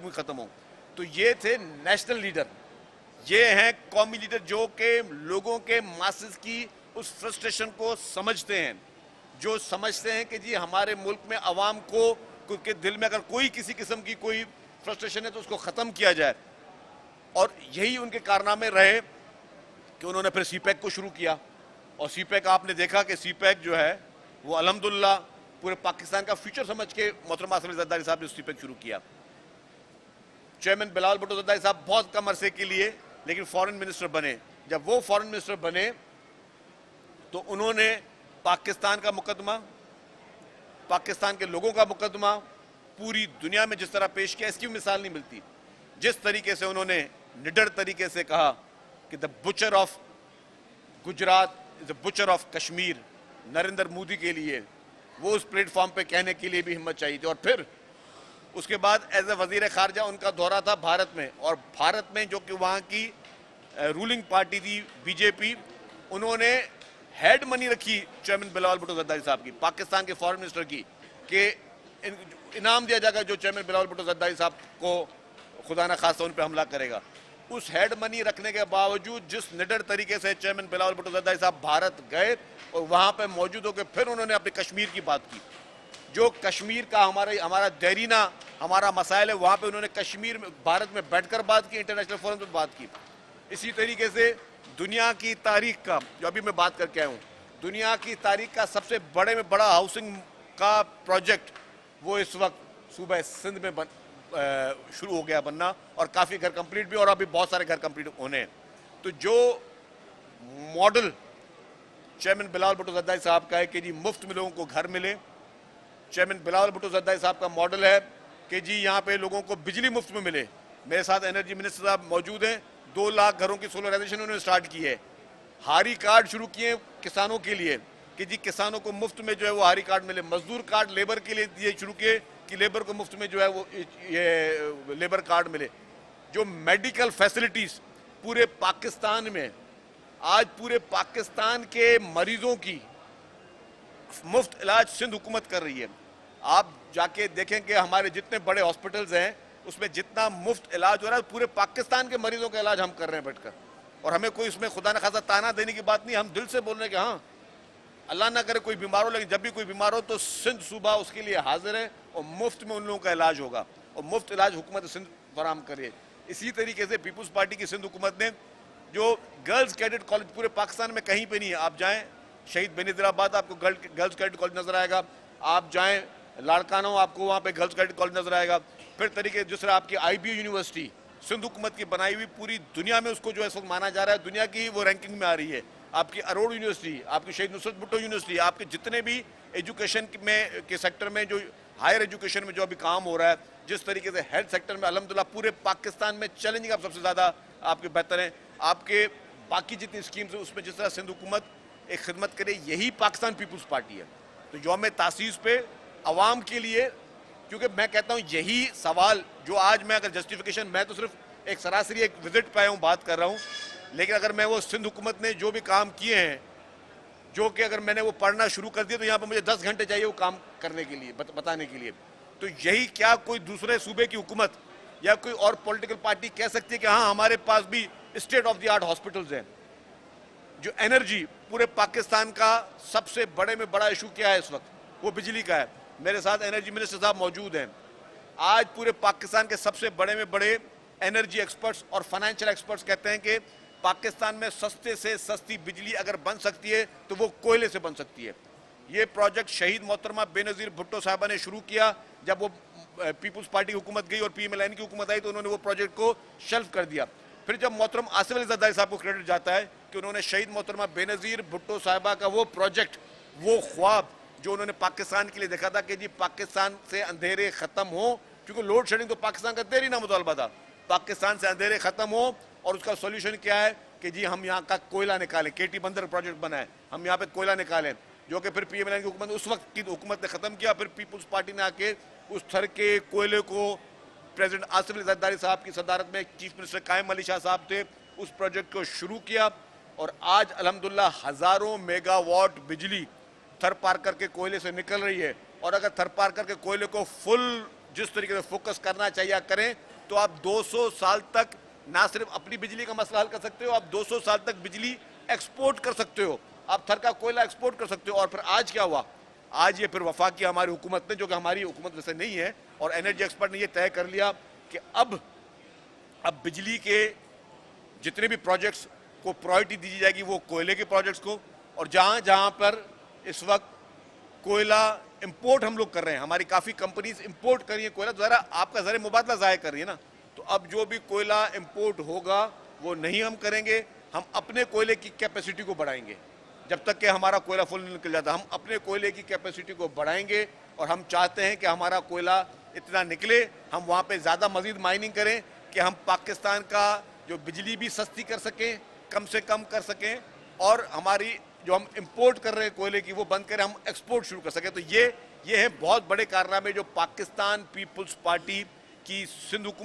भूमि खत्म हो। तो ये थे नेशनल लीडर, ये हैं कौमी लीडर जो के लोगों के मासेस की उस फ्रस्ट्रेशन को समझते हैं, जो समझते हैं कि जी हमारे मुल्क में आवाम को के दिल में अगर कोई किसी किस्म की कोई फ्रस्ट्रेशन है तो उसको ख़त्म किया जाए। और यही उनके कारनामे रहे कि उन्होंने फिर सीपैक को शुरू किया। और सीपैक आपने देखा कि सीपैक जो है वो अल्हम्दुलिल्लाह पूरे पाकिस्तान का फ्यूचर समझ के मोहतरम आसिफ अली जरदारी साहब ने सीपैक शुरू किया। चेयरमैन बिलावल भुट्टो जरदारी साहब बहुत कम अरसे के लिए लेकिन फॉरेन मिनिस्टर बने। जब वो फॉरेन मिनिस्टर बने तो उन्होंने पाकिस्तान का मुकदमा, पाकिस्तान के लोगों का मुकदमा पूरी दुनिया में जिस तरह पेश किया, इसकी मिसाल नहीं मिलती। जिस तरीके से उन्होंने निडर तरीके से कहा कि the butcher of Gujarat is the butcher of Kashmir, Narendra Modi के लिए वो उस प्लेटफॉर्म पे कहने के लिए भी हिम्मत चाहिए थी। और फिर उसके बाद एज ए वजीर खारजा उनका दौरा था भारत में, और भारत में जो कि वहाँ की रूलिंग पार्टी थी बीजेपी, उन्होंने हेड मनी रखी चेयरमैन बिलावल भुट्टो जरदारी साहब की, पाकिस्तान के फॉरेन मिनिस्टर की, कि इनाम दिया जाएगा जो चेयरमैन बिलावल भुट्टो जरदारी साहब को खुदा न खासा उन पर हमला करेगा। उस हेड मनी रखने के बावजूद जिस निडर तरीके से चेयरमैन बिलावल भुट्टो जरदारी साहब भारत गए और वहाँ पर मौजूद होकर फिर उन्होंने अपने कश्मीर की बात की, जो कश्मीर का हमारा देरीना हमारा मसाइल है, वहाँ पे उन्होंने कश्मीर में भारत में बैठकर बात की, इंटरनेशनल फोरम पे बात की। इसी तरीके से दुनिया की तारीख का, जो अभी मैं बात करके आया हूँ, दुनिया की तारीख का सबसे बड़े में बड़ा हाउसिंग का प्रोजेक्ट वो इस वक्त सूबा सिंध में शुरू हो गया बनना, और काफ़ी घर कंप्लीट भी, और अभी बहुत सारे घर कंप्लीट होने हैं। तो जो मॉडल चेयरमैन बिलावल भुट्टो जरदारी साहब का है कि जी मुफ्त में लोगों को घर मिले, चेयरमैन बिलावल भुट्टो जरदारी साहब का मॉडल है कि जी यहाँ पे लोगों को बिजली मुफ्त में मिले। मेरे साथ एनर्जी मिनिस्टर साहब मौजूद हैं, 2 लाख घरों की सोलराइजेशन उन्होंने स्टार्ट की है। हारी कार्ड शुरू किए किसानों के लिए कि जी किसानों को मुफ्त में जो है वो हारी कार्ड मिले। मजदूर कार्ड लेबर के लिए ये शुरू किए कि लेबर को मुफ्त में जो है वो ये लेबर कार्ड मिले। जो मेडिकल फैसिलिटीज़ पूरे पाकिस्तान में, आज पूरे पाकिस्तान के मरीजों की मुफ्त इलाज सिंध हुकूमत कर रही है। आप जाके देखें कि हमारे जितने बड़े हॉस्पिटल्स हैं उसमें जितना मुफ्त इलाज हो रहा है, पूरे पाकिस्तान के मरीजों का इलाज हम कर रहे हैं बैठकर। और हमें कोई इसमें खुदा न खासा ताना देने की बात नहीं, हम दिल से बोल रहे हैं कि हाँ अल्लाह ना करे कोई बीमार हो, लेकिन जब भी कोई बीमार हो तो सिंध सूबा उसके लिए हाजिर है और मुफ्त में उन लोगों का इलाज होगा, और मुफ्त इलाज हुकूमत सिंध फराम करे। इसी तरीके से पीपुल्स पार्टी की सिंध हुकूमत ने जो गर्ल्स कैडेट कॉलेज पूरे पाकिस्तान में कहीं पर नहीं है, आप जाएँ शहीद बेनज़ीराबाद आपको गर्ल्स कैडेट कॉलेज नजर आएगा, आप जाएं लाड़कानो आपको वहाँ पे गर्ल्स कैडेट कॉलेज नजर आएगा। फिर तरीके दूसरा आपकी IBU यूनिवर्सिटी सिंध हुकूमत की बनाई हुई, पूरी दुनिया में उसको जो है माना जा रहा है, दुनिया की वो रैंकिंग में आ रही है। आपकी अरोड़ यूनिवर्सिटी, आपकी शहीद नुसरत भुट्टो यूनिवर्सिटी, आपके जितने भी एजुकेशन में के सेक्टर में जो हायर एजुकेशन में जो अभी काम हो रहा है, जिस तरीके से हेल्थ सेक्टर में अल्हम्दुलिल्लाह पूरे पाकिस्तान में चैलेंजिंग आप सबसे ज़्यादा आपके बेहतर हैं। आपके बाकी जितनी स्कीम्स है उसमें जिस तरह सिंध हुकूमत एक खिदमत करे, यही पाकिस्तान पीपुल्स पार्टी है। तो यौम तासीस पे अवाम के लिए, क्योंकि मैं कहता हूँ यही सवाल जो आज मैं अगर जस्टिफिकेशन, मैं तो सिर्फ एक सरासरी एक विजिट पे आया हूँ, बात कर रहा हूँ, लेकिन अगर मैं वो सिंध हुकूमत ने जो भी काम किए हैं, जो कि अगर मैंने वो पढ़ना शुरू कर दिया तो यहाँ पर मुझे 10 घंटे चाहिए वो काम करने के लिए, बताने के लिए। तो यही क्या कोई दूसरे सूबे की हुकूमत या कोई और पॉलिटिकल पार्टी कह सकती है कि हाँ हमारे पास भी state of the art hospitals हैं। जो एनर्जी पूरे पाकिस्तान का सबसे बड़े में बड़ा इशू क्या है इस वक्त, वो बिजली का है। मेरे साथ एनर्जी मिनिस्टर साहब मौजूद हैं। आज पूरे पाकिस्तान के सबसे बड़े में बड़े एनर्जी एक्सपर्ट्स और फाइनेंशियल एक्सपर्ट्स कहते हैं कि पाकिस्तान में सस्ते से सस्ती बिजली अगर बन सकती है तो वो कोयले से बन सकती है। ये प्रोजेक्ट शहीद मोहतरमा बेनज़ीर भुट्टो साहबा ने शुरू किया। जब वो पीपुल्स पार्टी की हुकूमत गई और PMLN की हुकूमत आई तो उन्होंने वो प्रोजेक्ट को शेल्फ कर दिया। फिर जब मोहतरम आसिफ अली जरदारी साहब को क्रेडिट जाता है कि उन्होंने शहीद मोहतरमा बेनज़ीर भुट्टो साहिबा का वो प्रोजेक्ट, वो ख्वाब जो उन्होंने पाकिस्तान के लिए देखा था कि जी पाकिस्तान से अंधेरे ख़त्म हो, क्योंकि लोड शेडिंग तो पाकिस्तान का देरी ना मुतालबा था, पाकिस्तान से अंधेरे ख़त्म हो, और उसका सोल्यूशन क्या है कि जी हम यहाँ का कोयला निकालें। KT बंदर प्रोजेक्ट बना है, हम यहाँ पे कोयला निकालें, जो कि फिर PMLN की हुकूमत, उस वक्त की हुकूमत ने ख़त्म किया। फिर पीपुल्स पार्टी ने आके उस थर के कोयले को प्रेसिडेंट आसिफ अली जरदारी साहब की सदारत में चीफ मिनिस्टर कायम अली शाह साहब थे, उस प्रोजेक्ट को शुरू किया, और आज अल्हम्दुलिल्लाह हज़ारों मेगावाट बिजली थर पार करके कोयले से निकल रही है। और अगर थर पार करके कोयले को फुल जिस तरीके से फोकस करना चाहिए करें तो आप 200 साल तक ना सिर्फ अपनी बिजली का मसला हल कर सकते हो, आप 200 साल तक बिजली एक्सपोर्ट कर सकते हो, आप थर का कोयला एक्सपोर्ट कर सकते हो। और फिर आज क्या हुआ, आज ये फिर वफाकी हमारी हुकूमत ने, जो कि हमारी हुकूमत वैसे नहीं है, और एनर्जी एक्सपर्ट ने ये तय कर लिया कि अब बिजली के जितने भी प्रोजेक्ट्स को प्रायोरिटी दी जाएगी वो कोयले के प्रोजेक्ट्स को। और जहां जहां पर इस वक्त कोयला इंपोर्ट हम लोग कर रहे हैं, हमारी काफ़ी कंपनीज इंपोर्ट कर रही है कोयला, ज़रा आपका ज़रा मुबादला ज़ाया कर रही है ना, तो अब जो भी कोयला इंपोर्ट होगा वो नहीं हम करेंगे, हम अपने कोयले की कैपेसिटी को बढ़ाएंगे। जब तक कि हमारा कोयला फुल निकल जाता हम अपने कोयले की कैपेसिटी को बढ़ाएंगे, और हम चाहते हैं कि हमारा कोयला इतना निकले, हम वहाँ पे ज़्यादा मजीद माइनिंग करें कि हम पाकिस्तान का जो बिजली भी सस्ती कर सकें, कम से कम कर सकें, और हमारी जो हम इंपोर्ट कर रहे हैं कोयले की वो बंद करें, हम एक्सपोर्ट शुरू कर सकें। तो ये हैं बहुत बड़े कारनामे जो पाकिस्तान पीपुल्स पार्टी की सिंध